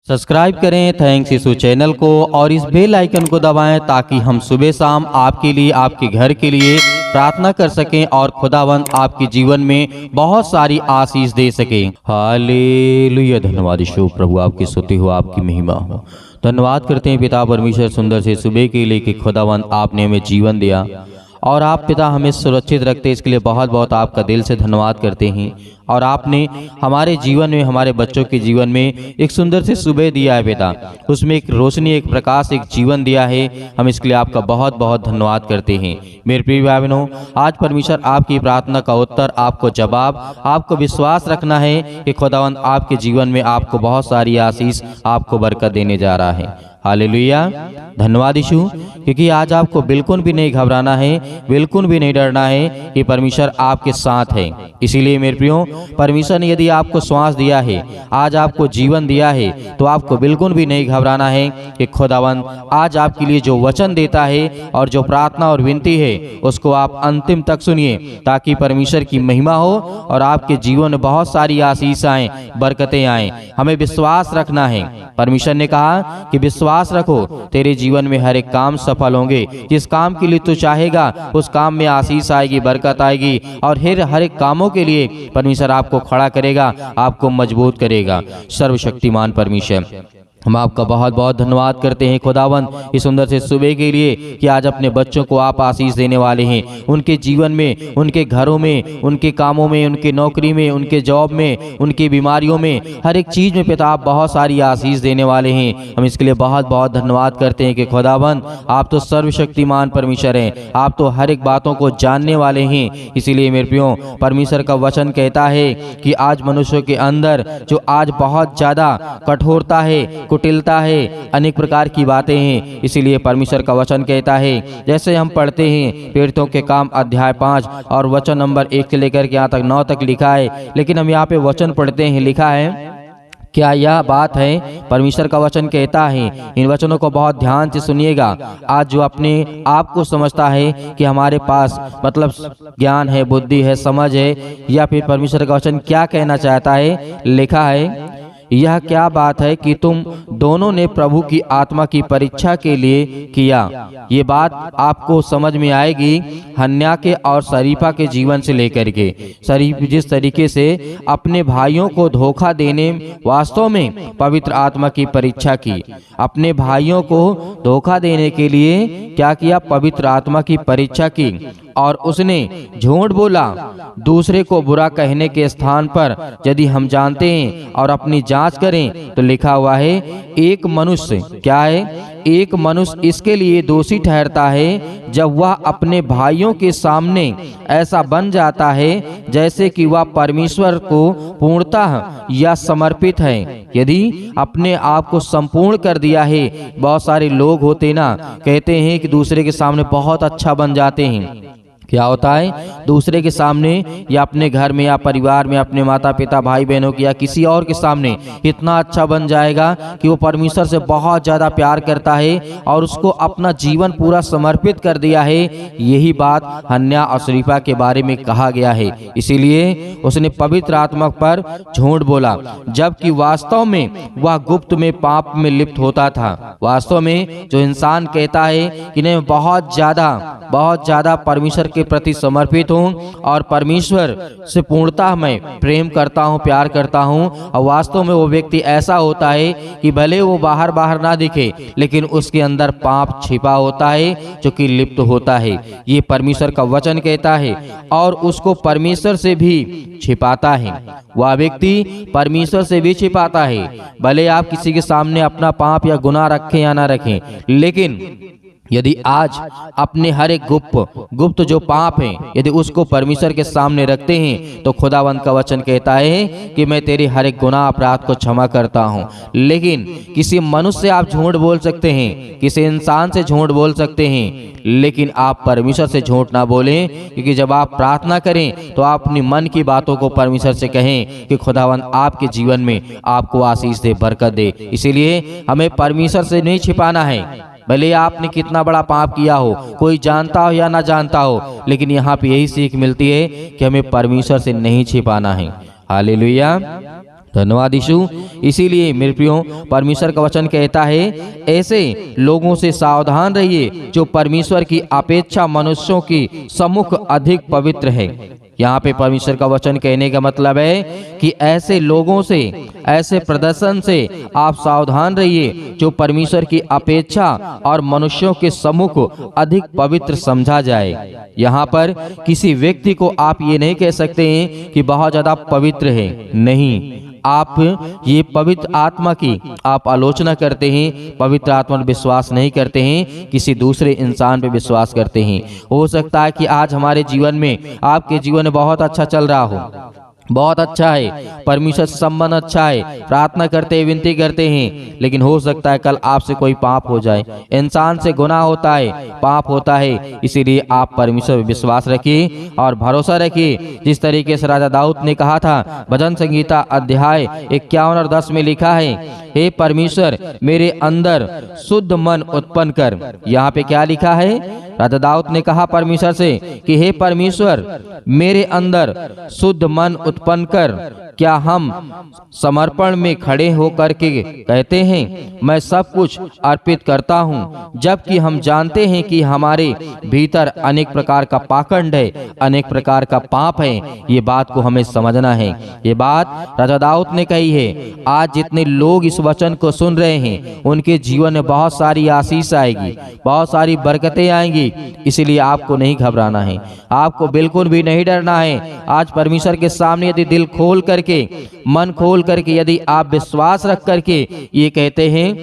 Subscribe करें thanks यीशु channel को और इस बेल आइकन को दबाएं ताकि हम सुबह शाम आपके लिए आपके घर के लिए प्रार्थना कर सकें और खुदावंद आपके जीवन में बहुत सारी आशीष दे सकें। हालेलुया। धन्यवाद यीशु प्रभु, आपकी स्तुति हो, आपकी महिमा हो। धन्यवाद करते हैं पिता परमेश्वर सुंदर से सुबह के लिए कि खुदावंद आपने हमें जीवन दिया और आप पिता हमें सुरक्षित रखते, इसके लिए बहुत बहुत आपका दिल से धन्यवाद करते हैं। और आपने हमारे जीवन में, हमारे बच्चों के जीवन में एक सुंदर से सुबह दिया है पिता, उसमें एक रोशनी, एक प्रकाश, एक जीवन दिया है। हम इसके लिए आपका बहुत बहुत धन्यवाद करते हैं। मेरे प्रिय भाई बहनों, आज परमेश्वर आपकी प्रार्थना का उत्तर, आपको जवाब, आपको विश्वास रखना है कि खुदावंद आपके जीवन में आपको बहुत सारी आशीष, आपको बरकत देने जा रहा है। हालेलुया। धन्यवाद यीशु, क्योंकि आज आपको बिल्कुल भी नहीं घबराना है, बिल्कुल भी नहीं डरना है कि परमेश्वर आपके साथ है। इसीलिए मेरे प्रियो, परमेश्वर ने यदि आपको श्वास दिया है, आज आपको जीवन दिया है, तो आपको बिल्कुल भी नहीं घबराना है कि खुदावंद आज आपके लिए जो वचन देता है और जो प्रार्थना और विनती है उसको आप अंतिम तक सुनिए, ताकि परमेश्वर की महिमा हो और आपके जीवन में बहुत सारी आशीष आए, बरकतें आए। हमें विश्वास रखना है। परमेश्वर ने कहा कि विश्वास रखो, तेरे जीवन में हर एक काम सफल होंगे। जिस काम के लिए तू चाहेगा उस काम में आशीष आएगी, बरकत आएगी और हर एक कामों के लिए परमेश्वर आपको खड़ा करेगा, आपको मजबूत करेगा। सर्वशक्तिमान परमेश्वर, हम आपका बहुत बहुत धन्यवाद करते हैं खुदावंद इस सुंदर से सुबह के लिए कि आज अपने बच्चों को आप आशीष देने वाले हैं। उनके जीवन में, उनके घरों में, उनके कामों में, उनकी नौकरी में, उनके जॉब में, उनकी बीमारियों में, हर एक चीज़ में पिता आप बहुत सारी आशीष देने वाले हैं। हम इसके लिए बहुत बहुत धन्यवाद करते हैं कि खुदावंद आप तो सर्वशक्तिमान परमेश्वर हैं, आप तो हर एक बातों को जानने वाले हैं। इसीलिए मेरे प्रियो, परमेश्वर का वचन कहता है कि आज मनुष्यों के अंदर जो आज बहुत ज़्यादा कठोरता है, कुटिलता है, अनेक प्रकार की बातें हैं। इसीलिए परमेश्वर का वचन कहता है, जैसे हम पढ़ते हैं प्रेरितों के काम अध्याय 5 और वचन नंबर 1 से लेकर के यहाँ तक 9 तक लिखा है। लेकिन हम यहाँ पे वचन पढ़ते हैं, लिखा है, क्या यह बात है? परमेश्वर का वचन कहता है, इन वचनों को बहुत ध्यान से सुनिएगा। आज जो अपने आप को समझता है कि हमारे पास मतलब ज्ञान है, बुद्धि है, समझ है, या फिर परमेश्वर का वचन क्या कहना चाहता है, लिखा है, यह क्या बात है कि तुम दोनों ने प्रभु की आत्मा की परीक्षा के लिए किया। ये बात आपको समझ में आएगी हन्या के और शरीफा के जीवन से लेकर के। शरीफ जिस तरीके से अपने भाइयों को धोखा देने वास्तव में पवित्र आत्मा की परीक्षा की, अपने भाइयों को धोखा देने के लिए क्या किया? पवित्र आत्मा की परीक्षा की और उसने झूठ बोला। दूसरे को बुरा कहने के स्थान पर यदि हम जानते हैं और अपनी जांच करें तो लिखा हुआ है, एक मनुष्य क्या है? एक मनुष्य इसके लिए दोषी ठहरता है जब वह अपने भाइयों के सामने ऐसा बन जाता है जैसे कि वह परमेश्वर को पूर्णतः या समर्पित है। यदि अपने आप को संपूर्ण कर दिया है, बहुत सारे लोग होते ना, कहते हैं कि दूसरे के सामने बहुत अच्छा बन जाते हैं। क्या होता है? दूसरे के सामने या अपने घर में या परिवार में, अपने माता पिता, भाई बहनों की या किसी और के सामने इतना अच्छा बन जाएगा कि वो परमेश्वर से बहुत ज़्यादा प्यार करता है और उसको अपना जीवन पूरा समर्पित कर दिया है। यही बात हन्या और शरीफा के बारे में कहा गया है। इसीलिए उसने पवित्र आत्मा पर झूठ बोला, जबकि वास्तव में वह गुप्त में पाप में लिप्त होता था। वास्तव में जो इंसान कहता है कि नहीं, बहुत ज़्यादा परमेश्वर के प्रति समर्पित हूँ और परमेश्वर से पूर्णतः मैं प्रेम करता हूँ, प्यार करता हूँ, और वास्तव में वो व्यक्ति ऐसा होता है कि भले वो बाहर ना दिखे, लेकिन उसके अंदर पाप छिपा होता है जो कि लिप्त होता है। ये परमेश्वर का वचन कहता है और उसको परमेश्वर से भी छिपाता है। वह व्यक्ति परमेश्वर से भी छिपाता है। भले आप किसी के सामने अपना पाप या गुनाह रखें या ना रखें, लेकिन यदि आज अपने हर एक गुप्त जो पाप हैं, यदि उसको परमेश्वर के सामने रखते हैं तो खुदावंत का वचन कहता है कि मैं तेरे हर एक गुनाह अपराध को क्षमा करता हूँ। लेकिन किसी मनुष्य से आप झूठ बोल सकते हैं, किसी इंसान से झूठ बोल सकते हैं, लेकिन आप परमेश्वर से झूठ ना बोलें, क्योंकि जब आप प्रार्थना करें तो आप अपनी मन की बातों को परमेश्वर से कहें कि खुदावंत आपके जीवन में आपको आशीष दे, बरकत दे। इसीलिए हमें परमेश्वर से नहीं छिपाना है। भले आपने कितना बड़ा पाप किया हो, कोई जानता हो या ना जानता हो, लेकिन यहाँ पे यही सीख मिलती है कि हमें परमेश्वर से नहीं छिपाना है। हालेलुया। धन्यवाद यीशु। इसीलिए मेरे प्रियो, परमेश्वर का वचन कहता है ऐसे लोगों से सावधान रहिए जो परमेश्वर की अपेक्षा मनुष्यों की सम्मुख अधिक पवित्र है। यहाँ पे परमेश्वर का वचन कहने का मतलब है कि ऐसे लोगों से, ऐसे प्रदर्शन से आप सावधान रहिए जो परमेश्वर की अपेक्षा और मनुष्यों के सम्मुख अधिक पवित्र समझा जाए। यहाँ पर किसी व्यक्ति को आप ये नहीं कह सकते हैं कि बहुत ज्यादा पवित्र है, नहीं। आप ये पवित्र आत्मा की आप आलोचना करते हैं, पवित्र आत्मा पर विश्वास नहीं करते हैं, किसी दूसरे इंसान पे विश्वास करते हैं। हो सकता है कि आज हमारे जीवन में, आपके जीवन में बहुत अच्छा चल रहा हो, बहुत अच्छा है, परमेश्वर से संबंध अच्छा है, प्रार्थना करते हैं, विनती करते हैं, लेकिन हो सकता है कल आपसे कोई पाप हो जाए। इंसान से गुनाह होता है, पाप होता है। इसीलिए आप परमेश्वर पर विश्वास रखिए और भरोसा रखिए। जिस तरीके से राजा दाऊद ने कहा था, भजन संगीता अध्याय 51 और 10 में लिखा है, हे परमेश्वर मेरे अंदर शुद्ध मन उत्पन्न कर। यहाँ पे क्या लिखा है? राजा दाऊद ने कहा परमेश्वर से कि हे परमेश्वर मेरे अंदर शुद्ध मन उत्पन्न कर। क्या हम समर्पण में खड़े होकर के कहते हैं मैं सब कुछ अर्पित करता हूँ, जबकि हम जानते हैं कि हमारे भीतर अनेक प्रकार का पाखंड है, अनेक प्रकार का पाप है। ये बात को हमें समझना है। ये बात राजा दाऊद ने कही है। आज जितने लोग इस वचन को सुन रहे हैं उनके जीवन में बहुत सारी आशीष आएगी, बहुत सारी बरकतें आएंगी। इसलिए आपको नहीं घबराना है, आपको बिल्कुल भी नहीं डरना है। आज परमेश्वर के सामने यदि दिल खोल करके, मन खोल करके यदि आप विश्वास रख करके ये कहते हैं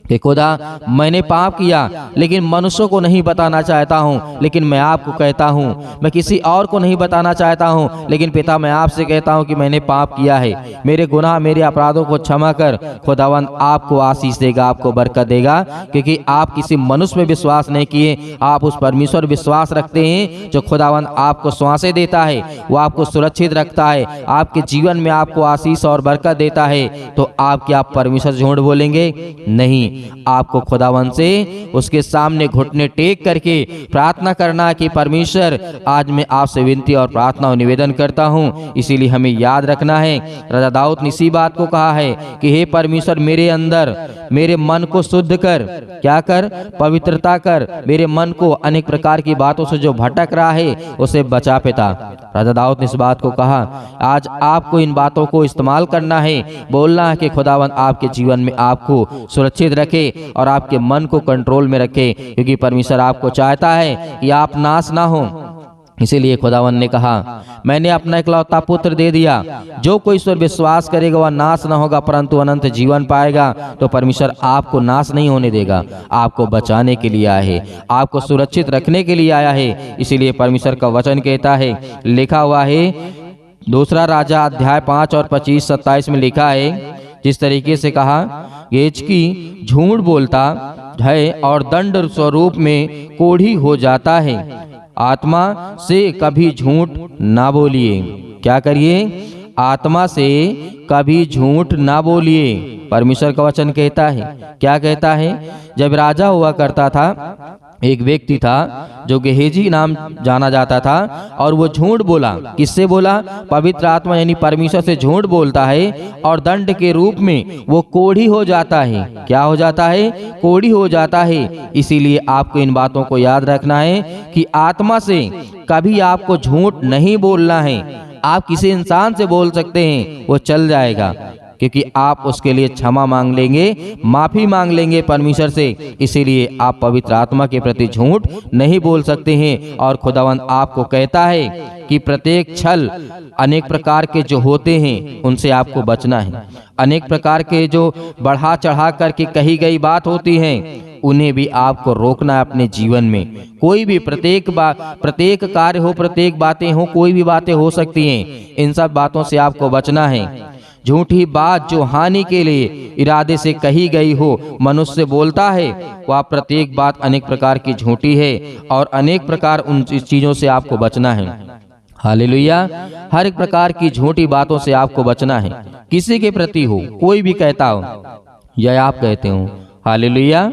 कि खुदा मैंने पाप किया लेकिन मनुष्यों को नहीं बताना चाहता हूँ, लेकिन मैं आपको कहता हूँ, मैं किसी और को नहीं बताना चाहता हूँ, लेकिन पिता मैं आपसे कहता हूँ कि मैंने पाप किया है, मेरे गुनाह मेरे अपराधों को क्षमा कर। खुदावंद आपको आशीष देगा, आपको बरकत देगा, क्योंकि आप किसी मनुष्य में विश्वास नहीं किए, आप उस परमेश्वर विश्वास रखते हैं जो खुदावंद आपको श्वासें देता है, वो आपको सुरक्षित रखता है, आपके जीवन में आपको आशीष और बरकत देता है। तो आप क्या परमेश्वर झूठ बोलेंगे? नहीं। आपको खुदावंद से उसके सामने घुटने टेक करके प्रार्थना करना कि परमेश्वर आज मैं आपसे विनती और प्रार्थना और निवेदन करता हूँ। इसीलिए हमें याद रखना है, राजा दाऊद ने इसी बात को कहा है कि हे परमेश्वर मेरे अंदर मेरे मन को शुद्ध कर, क्या कर? पवित्रता कर। मेरे मन को अनेक प्रकार की बातों से जो भटक रहा है उसे बचा पिता। राजा दाऊद ने इस बात को कहा। आज आपको इन बातों को इस्तेमाल करना है, बोलना है कि खुदावंद आपके जीवन में आपको सुरक्षित रखे और आपके मन को कंट्रोल में रखे, क्योंकि परमेश्वर आपको चाहता है कि आप नाश ना हो। इसीलिए खुदावंद ने कहा मैंने अपना इकलौता पुत्र दे दिया, जो कोई इस पर विश्वास करेगा वह नाश न होगा परंतु अनंत जीवन पाएगा। तो परमेश्वर आपको नाश नहीं होने देगा, आपको बचाने के लिए आया है, आपको सुरक्षित रखने के लिए आया है। इसीलिए परमेश्वर का वचन कहता है, लिखा हुआ है दूसरा राजा अध्याय 5 और 25-27 में लिखा है, जिस तरीके से कहा गेचकी झूठ बोलता है और दंड स्वरूप में कोढ़ी हो जाता है, आत्मा से कभी झूठ ना बोलिए। क्या करिए? आत्मा से कभी झूठ ना बोलिए। परमेश्वर का वचन कहता है, क्या कहता है? जब राजा हुआ करता था, एक व्यक्ति था जो गेहेजी नाम जाना जाता था, और वो झूठ बोला। किससे बोला? पवित्र आत्मा यानी परमेश्वर से झूठ बोलता है और दंड के रूप में वो कोढ़ी हो जाता है। क्या हो जाता है? कोढ़ी हो जाता है। इसीलिए आपको इन बातों को याद रखना है कि आत्मा से कभी आपको झूठ नहीं बोलना है। आप किसी इंसान से बोल सकते हैं, वो चल जाएगा, क्योंकि आप उसके लिए क्षमा मांग लेंगे, माफी मांग लेंगे परमेश्वर से। इसीलिए आप पवित्र आत्मा के प्रति झूठ नहीं बोल सकते हैं। और खुदावंद आपको कहता है कि प्रत्येक छल अनेक प्रकार के जो होते हैं उनसे आपको बचना है। अनेक प्रकार के जो बढ़ा चढ़ा करके कही गई बात होती हैं उन्हें भी आपको रोकना है अपने जीवन में। कोई भी प्रत्येक कार्य हो, प्रत्येक बातें हो, कोई भी बातें हो सकती हैं, इन सब बातों से आपको बचना है। झूठी बात जो हानि के लिए इरादे से कही गई हो, मनुष्य बोलता है, वह प्रत्येक बात अनेक प्रकार की झूठी है और अनेक प्रकार उन चीजों से आपको बचना है। हालेलुया। हर एक प्रकार की झूठी बातों से आपको बचना है, किसी के प्रति हो, कोई भी कहता हो या आप कहते हो। हालेलुया।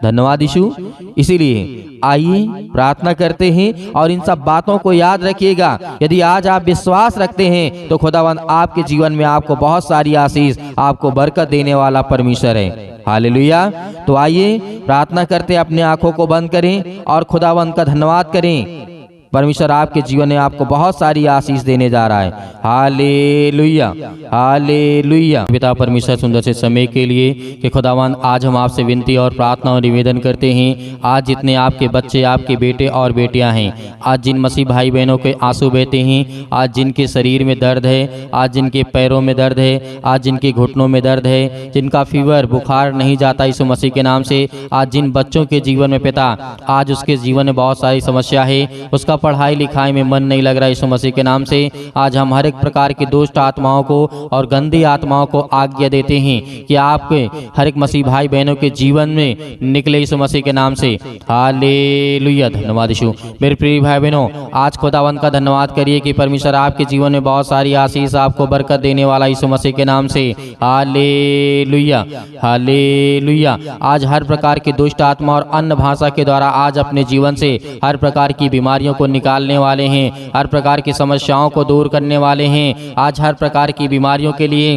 धन्यवाद यीशु। इसीलिए आइए प्रार्थना करते हैं और इन सब बातों को याद रखिएगा। यदि आज आप विश्वास रखते हैं तो खुदावंद आपके जीवन में आपको बहुत सारी आशीष, आपको बरकत देने वाला परमेश्वर है। हालेलुया। तो आइए प्रार्थना करते, अपने आंखों को बंद करें और खुदावंद का धन्यवाद करें। परमेश्वर आपके जीवन में आपको बहुत सारी आशीष देने जा रहा है। Hallelujah, hallelujah. पिता परमेश्वर, सुंदर से समय के लिए कि खुदावंद आज हम आपसे विनती और प्रार्थना और निवेदन करते हैं। आज जितने आपके बच्चे, आपके बेटे और बेटियां हैं, आज जिन मसीह भाई बहनों के आंसू बहते हैं, आज जिनके शरीर में दर्द है, आज जिनके पैरों में दर्द है, आज जिनके घुटनों में दर्द है, जिनका फीवर बुखार नहीं जाता यीशु मसीह के नाम से, आज जिन बच्चों के जीवन में पिता आज उसके जीवन में बहुत सारी समस्या है, उसका पढ़ाई लिखाई में मन नहीं लग रहा, यीशु मसीह के नाम से आज हम हर एक प्रकार की दुष्ट आत्माओं को और गंदी आत्माओं को आज्ञा देते हैं कि आपके हर एक मसीह भाई बहनों के जीवन में निकले यीशु मसीह के नाम से। हालेलुया। धन्यवाद यीशु। मेरे प्रिय भाई बहनों, आज खुदावंद का धन्यवाद करिए कि परमेश्वर आपके जीवन में बहुत सारी आशीष, आपको बरकत देने वाला यीशु मसीह के नाम से। Hallelujah, hallelujah. आज हर प्रकार की दुष्ट आत्मा और अन्य भाषा के द्वारा आज अपने जीवन से हर प्रकार की बीमारियों को निकालने वाले हैं, हर प्रकार की समस्याओं को दूर करने वाले हैं। आज हर प्रकार की बीमारियों के लिए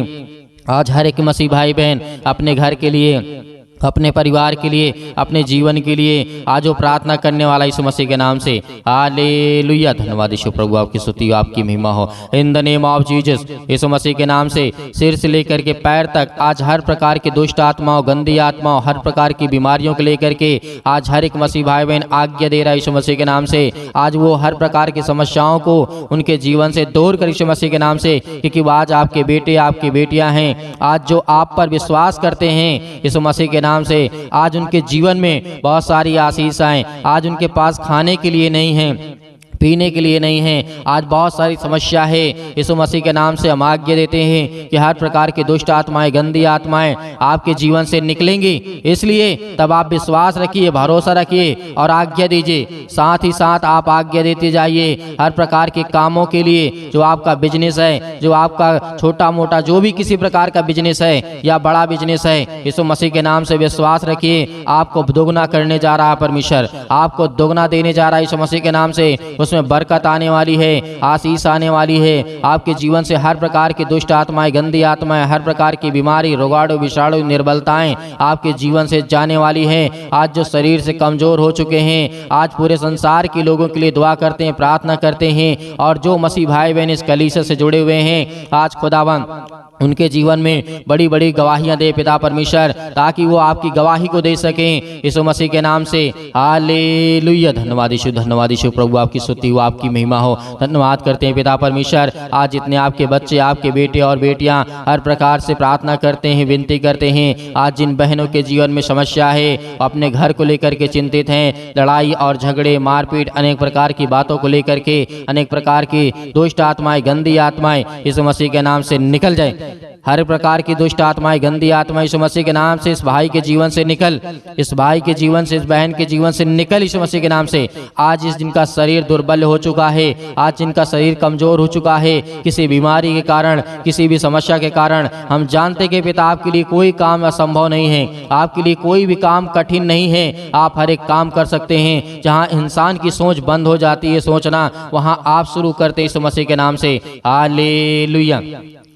आज हर एक मसीह भाई बहन अपने घर के लिए, अपने परिवार के लिए, अपने जीवन के लिए आज वो प्रार्थना करने वाला यीशु मसीह के नाम से। हालेलुया। धन्यवाद यीशु प्रभु, आपकी स्तुति, आपकी महिमा हो in the name of Jesus. Yeshu Masih के नाम से सिर से लेकर के पैर तक आज हर प्रकार की दुष्ट आत्माओं, गंदी आत्माओं, हर प्रकार की बीमारियों को लेकर के आज हर एक मसीह भाई बहन आज्ञा दे रहा है यीशु मसीह के नाम से। आज वो हर प्रकार की समस्याओं को उनके जीवन से दूर कर यीशु मसीह के नाम से, क्योंकि वो आज आपके बेटे, आपकी बेटियां हैं आज जो आप पर विश्वास करते हैं यीशु मसीह के नाम से। आज उनके जीवन में बहुत सारी आशीषाएं, आज उनके पास खाने के लिए नहीं है, पीने के लिए नहीं है, आज बहुत सारी समस्या है। यीशु मसीह के नाम से हम आज्ञा देते हैं कि हर प्रकार की दुष्ट आत्माएं, गंदी आत्माएं आपके जीवन से निकलेंगी। इसलिए तब आप विश्वास रखिए, भरोसा रखिए और आज्ञा दीजिए। साथ ही साथ आप आज्ञा देते जाइए हर प्रकार के कामों के लिए, जो आपका बिजनेस है, जो आपका छोटा मोटा जो भी किसी प्रकार का बिजनेस है या बड़ा बिजनेस है, यीशु मसीह के नाम से विश्वास रखिए। आपको दोगुना करने जा रहा है परमेश्वर, आपको दोगुना देने जा रहा है यीशु मसीह के नाम से। उसमें बरकत आने वाली है, आशीष आने वाली है। आपके जीवन से हर प्रकार की दुष्ट आत्माएं, गंदी आत्माएं, हर प्रकार की बीमारी, रोगाणु, विषाणु, निर्बलताएं आपके जीवन से जाने वाली है। आज जो शरीर से कमजोर हो चुके हैं, आज पूरे संसार के लोगों के लिए दुआ करते हैं, प्रार्थना करते हैं। और जो मसीह भाई बहन इस कलीसिया से जुड़े हुए हैं, आज खुदावंद उनके जीवन में बड़ी बड़ी गवाहियां दे पिता परमेश्वर, ताकि वो आपकी गवाही को दे सकें यीशु मसीह के नाम से। हालेलुया। धन्यवाद यीशु, धन्यवाद यीशु प्रभु, आपकी स्तुति हो, आपकी महिमा हो। धन्यवाद करते हैं पिता परमेश्वर। आज जितने आपके बच्चे, आपके बेटे और बेटियां हर प्रकार से प्रार्थना करते हैं, विनती करते हैं, आज जिन बहनों के जीवन में समस्या है, अपने घर को लेकर के चिंतित हैं, लड़ाई और झगड़े, मारपीट, अनेक प्रकार की बातों को लेकर के, अनेक प्रकार की दुष्ट आत्माएं, गंदी आत्माएं यीशु मसीह के नाम से निकल जाए। हर प्रकार की दुष्ट आत्माएं, गंदी आत्माएं यीशु मसीह के नाम से इस भाई के जीवन से निकल, इस भाई के जीवन से, इस बहन के जीवन से निकल यीशु मसीह के नाम से। आज इस जिनका शरीर दुर्बल हो चुका है, आज जिनका शरीर कमजोर हो चुका है किसी बीमारी के कारण, किसी भी समस्या के कारण, हम जानते कि पिता आपके लिए कोई काम असंभव नहीं है, आपके लिए कोई भी काम कठिन नहीं है। आप हर एक काम कर सकते हैं। जहाँ इंसान की सोच बंद हो जाती है सोचना, वहाँ आप शुरू करते यीशु मसीह के नाम से। Hallelujah,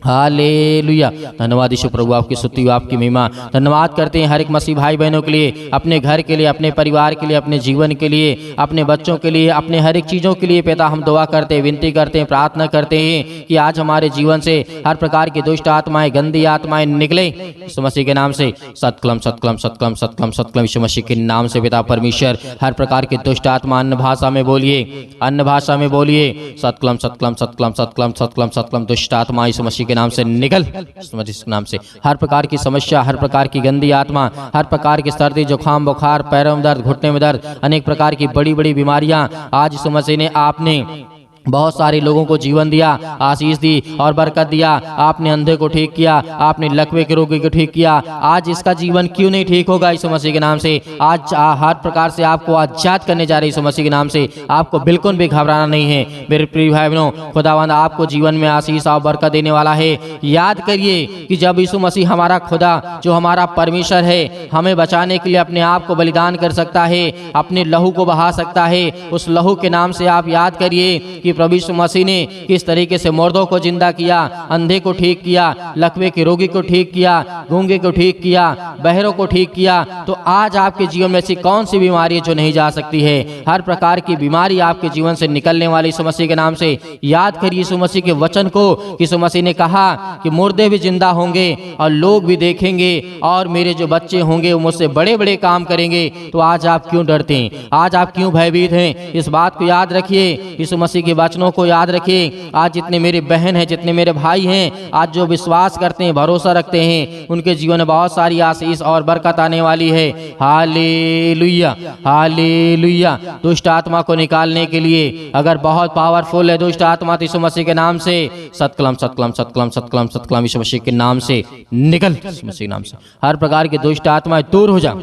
hallelujah. धन्यवाद यीशु प्रभु, आपकी स्तुति हो, आपकी महिमा। धन्यवाद करते हैं हर एक मसीह भाई बहनों के लिए, अपने घर के लिए, अपने परिवार के लिए, अपने जीवन के लिए, अपने बच्चों के लिए, अपने हर एक चीज़ों के लिए पिता हम दुआ करते हैं, विनती करते हैं, प्रार्थना करते हैं कि आज हमारे जीवन से हर प्रकार की दुष्ट आत्माएं, गंदी आत्माएं निकले यीशु मसीह के नाम से। सतकलम सतकलम सतकलम सतकलम सतकलम यीशु मसीह के नाम से पिता परमेश्वर। हर प्रकार की दुष्ट आत्मा अन्य भाषा में बोलिए, अन्य भाषा में बोलिए। सतकलम सतकलम सतकलम सतकलम सतकलम सतकलम दुष्ट आत्मा यीशु मसीह के नाम से निकल, यीशु नाम से। हर प्रकार की समस्या, हर प्रकार की गंदी आत्मा, हर प्रकार की सर्दी, जुकाम, बुखार, पैरों में दर्द, घुटने में दर्द, अनेक प्रकार की बड़ी बड़ी बीमारियां आज यीशु मसीह ने आपने बहुत सारे लोगों को जीवन दिया, आशीष दी और बरकत दिया। आपने अंधे को ठीक किया, आपने लकवे के रोगी को ठीक किया। आज इसका जीवन क्यों नहीं ठीक होगा यीशु मसीह के नाम से? आज हर प्रकार से आपको आजाद करने जा रहे यीशु मसीह के नाम से। आपको बिल्कुल भी घबराना नहीं है मेरे प्रिय भाई बहनों। खुदावंद आपको जीवन में आशीष और बरकत देने वाला है। याद करिए कि जब यीशु मसीह हमारा खुदा जो हमारा परमेश्वर है हमें बचाने के लिए अपने आप को बलिदान कर सकता है, अपने लहू को बहा सकता है। उस लहू के नाम से आप याद करिए कि प्रभु यीशु मसीह ने किस तरीके से मुर्दों को जिंदा किया, अंधे को ठीक किया, लकवे के रोगी को ठीक किया, गूंगे को ठीक किया, बहरों को ठीक किया। तो आज आपके जीवन में ऐसी कौन सी बीमारी है जो नहीं जा सकती है? हर प्रकार की बीमारी आपके जीवन से निकलने वाली यीशु मसीह के नाम से। याद करिए यीशु मसीह के वचन को। यीशु मसीह ने कहा कि मुर्दे भी जिंदा होंगे और लोग भी देखेंगे और मेरे जो बच्चे होंगे वो मुझसे बड़े बड़े काम करेंगे। तो आज आप क्यों डरते हैं? आज आप क्यों भयभीत हैं? इस बात को याद रखिए, यीशु मसीह के वचनों को याद रखिए। आज जितने मेरे बहन हैं, जितने मेरे भाई हैं, आज जो विश्वास करते हैं, भरोसा रखते हैं, उनके जीवन में बहुत सारी आशीष और बरकत आने वाली है। Hallelujah, hallelujah. दुष्ट आत्मा को निकालने के लिए अगर बहुत पावरफुल है दुष्ट आत्मा, तो यीशु मसीह के नाम से सतकलम सतकलम सतकलम सतकलम सतकलम यीशु मसीह के नाम से निकल। यीशु मसीह के नाम से हर प्रकार की दुष्ट आत्मा दूर हो जा।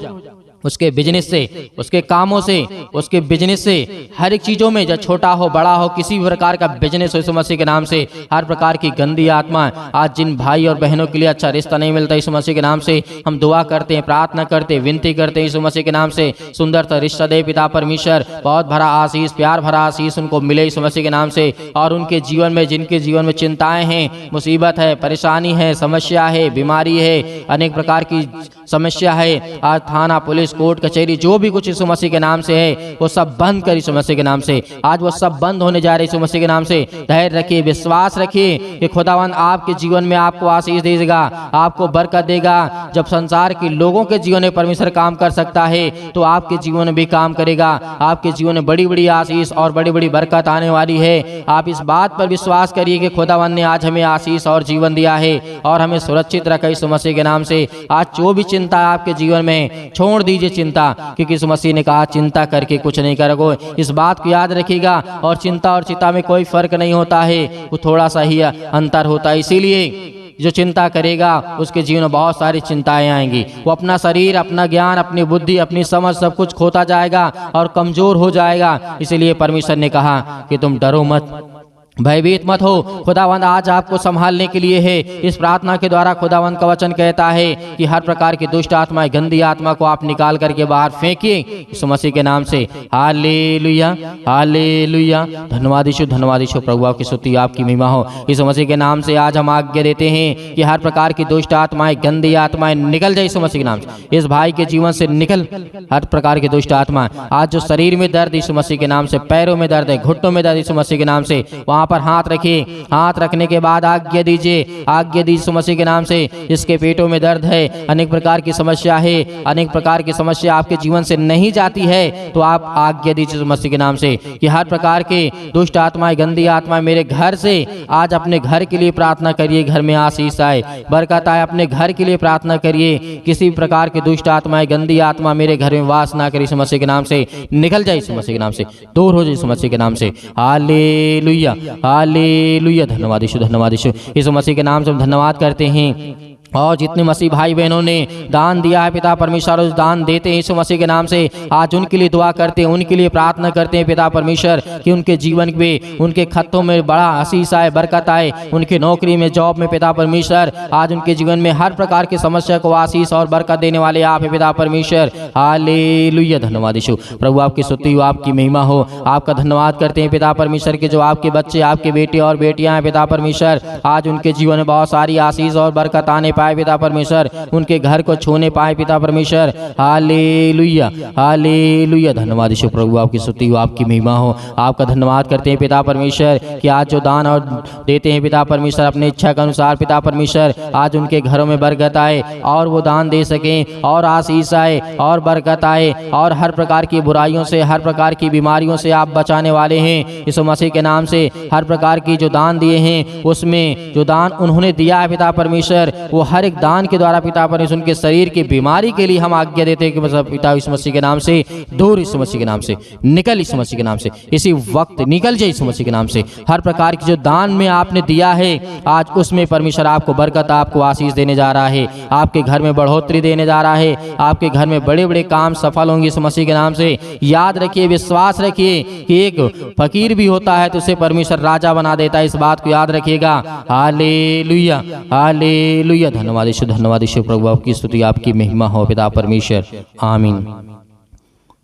उसके बिजनेस से, उसके कामों से, उसके बिजनेस से, हर एक चीज़ों में, जब छोटा हो बड़ा हो, किसी भी प्रकार का बिजनेस हो, यीशु मसीह के नाम से हर प्रकार की गंदी आत्मा, आज जिन भाई और बहनों के लिए अच्छा रिश्ता नहीं मिलता, यीशु मसीह के नाम से हम दुआ करते हैं, प्रार्थना करते हैं, विनती करते हैं यीशु मसीह के नाम से सुंदर सा रिश्ता दे पिता परमेश्वर। बहुत भरा आशीष, प्यार भरा आशीष उनको मिले यीशु मसीह के नाम से। और उनके जीवन में, जिनके जीवन में चिंताएं हैं, मुसीबत है, परेशानी है, समस्या है, बीमारी है, अनेक प्रकार की समस्या है, आज थाना पुलिस कोर्ट कचहरी जो भी कुछ यीशु मसीह के नाम से है वो सब बंद कर यीशु मसीह के नाम से। आज वो सब बंद होने जा रहे यीशु मसीह के नाम से। धैर्य रखिए, विश्वास रखिए कि खुदावंद आपके जीवन में आपको आशीष देगा, आपको बरकत देगा। जब संसार के लोगों के जीवन में परमेश्वर काम कर सकता है तो आपके जीवन में भी काम करेगा। आपके जीवन में बड़ी बड़ी आशीष और बड़ी बड़ी बरकत आने वाली है। आप इस बात पर विश्वास करिए कि खुदावंद ने आज हमें आशीष और जीवन दिया है और हमें सुरक्षित रखा यीशु मसीह के नाम से। आज जो भी चिंता है आपके जीवन में, छोड़ दीजिए चिंता, क्योंकि यीशु मसीह ने कहा चिंता करके कुछ नहीं करोगे। इस बात को याद रखिएगा। और चिंता और चिंता में कोई फर्क नहीं होता है, वो थोड़ा सा ही अंतर होता है। इसीलिए जो चिंता करेगा उसके जीवन में बहुत सारी चिंताएं आएंगी। वो अपना शरीर, अपना ज्ञान, अपनी बुद्धि, अपनी समझ सब कुछ खोता जाएगा और कमजोर हो जाएगा। इसीलिए परमेश्वर ने कहा कि तुम डरो मत, भयभीत मत हो। खुदावंद आज आपको संभालने के लिए है। इस प्रार्थना के द्वारा खुदावंद का वचन कहता है कि हर प्रकार की दुष्ट आत्मा, गंदी आत्मा को आप निकाल करके बाहर फेंकिए यीशु मसीह के नाम से। Hallelujah, hallelujah. धन्यवाद यीशु, धन्यवाद यीशु। प्रभु आपकी स्तुति, आपकी महिमा हो। यीशु मसीह के नाम से आज हम आज्ञा देते हैं कि हर प्रकार की दुष्ट आत्माएं, गंदी आत्माएं निकल जाए यीशु मसीह के नाम से। इस भाई के जीवन से निकल हर प्रकार की दुष्ट आत्मा। आज जो शरीर में दर्द यीशु मसीह के नाम से, पैरों में दर्द है, घुटनों में दर्द यीशु मसीह के नाम से, वहां पर हाथ रखिए। हाथ रखने के बाद आज्ञा दीजिए, आज्ञा दीजिए यीशु मसीह के नाम से। जिसके पेटों में दर्द है, अनेक प्रकार की समस्या है, अनेक प्रकार की समस्या आपके जीवन से नहीं जाती है, तो आप आज्ञा दीजिए यीशु मसीह के नाम से कि हर प्रकार के दुष्ट आत्माएं, गंदी आत्माएं मेरे घर से आज अपने घर के लिए प्रार्थना करिए। घर में आशीष आए, बरकत आए। अपने घर के लिए प्रार्थना करिए। किसी भी प्रकार की दुष्ट आत्माएं, गंदी आत्मा मेरे घर में वास ना करे यीशु मसीह के नाम से। निकल जाए यीशु मसीह के नाम से, दूर हो जाए यीशु मसीह के नाम से। Hallelujah, hallelujah. धन्यवाद यीशु, धन्यवाद यीशु। यीशु मसीह के नाम से हम धन्यवाद करते हैं। और जितने मसीह भाई बहनों ने दान दिया है पिता परमेश्वर, उस दान देते हैं यीशु मसीह के नाम से। आज उनके लिए दुआ करते हैं, उनके लिए प्रार्थना करते हैं पिता परमेश्वर कि उनके जीवन में, उनके खतों में बड़ा आशीष आए, बरकत आए। उनकी नौकरी में, जॉब में पिता परमेश्वर आज उनके जीवन में हर प्रकार की समस्या को आशीष और बरकत देने वाले आप हैं पिता परमेश्वर। हालेलुया, धन्यवाद यीशु। प्रभु आपकी स्तुति हो, आपकी महिमा हो। आपका धन्यवाद करते हैं पिता परमेश्वर के जो आपके बच्चे, आपके बेटे और बेटियां हैं पिता परमेश्वर, आज उनके जीवन में बहुत सारी आशीष और बरकत आने पाए पिता परमेश्वर, उनके घर को छूने पाए पिता परमेश्वर। Hallelujah, hallelujah. धन्यवाद यीशु। प्रभु आपकी स्तुति हो, आपकी महिमा हो। आपका धन्यवाद करते हैं पिता परमेश्वर कि आज जो दान और देते हैं पिता परमेश्वर अपने इच्छा के अनुसार पिता परमेश्वर, आज उनके घरों में बरकत आए और वो दान दे सकें और आशीष आए और बरकत आए और हर प्रकार की बुराइयों से, हर प्रकार की बीमारियों से आप बचाने वाले हैं यीशु मसीह के नाम से। हर प्रकार की जो दान दिए हैं उसमें जो दान उन्होंने दिया है पिता परमेश्वर, वो हर एक दान के द्वारा पिता परमेश्वर उनके शरीर की बीमारी के लिए हम आज्ञा देते हैं कि मतलब पिता यीशु मसीह के नाम से दूर, यीशु मसीह के नाम से निकल, यीशु मसीह के नाम से इसी वक्त निकल जाए, यीशु मसीह के नाम से। हर प्रकार की जो दान में आपने दिया है आज उसमें परमेश्वर आपको बरकत, आपको आशीष देने जा रहा है, आपके घर में बढ़ोतरी देने जा रहा है, आपके घर में बड़े बड़े काम सफल होंगे यीशु मसीह के नाम से। याद रखिए, विश्वास रखिए कि एक फकीर भी होता है तो उसे परमेश्वर राजा बना देता है, इस बात को याद रखिएगा। Hallelujah, hallelujah. धन्यवाद यीशु, धन्यवाद यीशु प्रभु, आपकी स्तुति, आपकी महिमा हो पिता परमेश्वर, आमीन।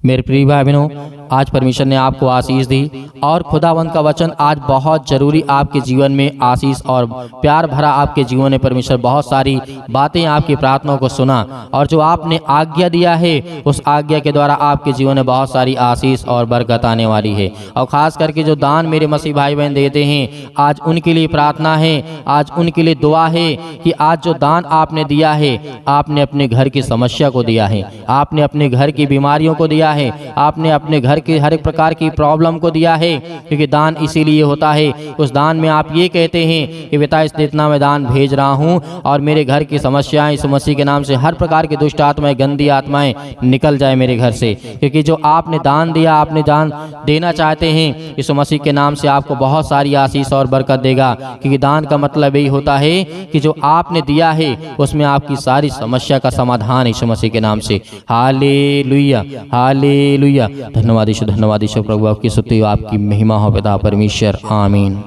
मेरे प्रिय भाई बहनों, आज परमेश्वर ने आपको आशीष दी और खुदावंत का वचन आज बहुत जरूरी आपके जीवन में आशीष और प्यार भरा आपके जीवन में परमेश्वर बहुत सारी बातें आपकी प्रार्थनाओं को सुना और जो आपने आज्ञा दिया है उस आज्ञा के द्वारा आपके जीवन में बहुत सारी आशीष और बरकत आने वाली है। और ख़ास करके जो दान मेरे मसीह भाई बहन देते हैं आज उनके लिए प्रार्थना है, आज उनके लिए दुआ है कि आज जो दान आपने दिया है आपने अपने घर की समस्या को दिया है, आपने अपने घर की बीमारियों को दिया है, आपने अपने घर के हर एक प्रकार की प्रॉब्लम को दिया है। क्योंकि दान इसीलिए होता है, उस दान में आप ये कहते हैं कि बेटा इतना मैं दान भेज रहा हूँ और मेरे घर की समस्याएं यीशु मसीह के नाम से हर प्रकार की दुष्ट आत्माएं, गंदी आत्माएं निकल जाए मेरे घर से। क्योंकि जो आपने दान दिया, आपने दान देना चाहते हैं, यीशु मसीह के नाम से आपको बहुत सारी आशीष और बरकत देगा। क्योंकि दान का मतलब यही होता है कि जो आपने दिया है उसमें आपकी सारी समस्या का समाधान यीशु मसीह के नाम से। Hallelujah, hallelujah. धन्यवाद यीशु, धन्यवाद यीशु प्रभु, आपकी स्तुति, आपकी महिमा हो पिता परमेश्वर, आमीन।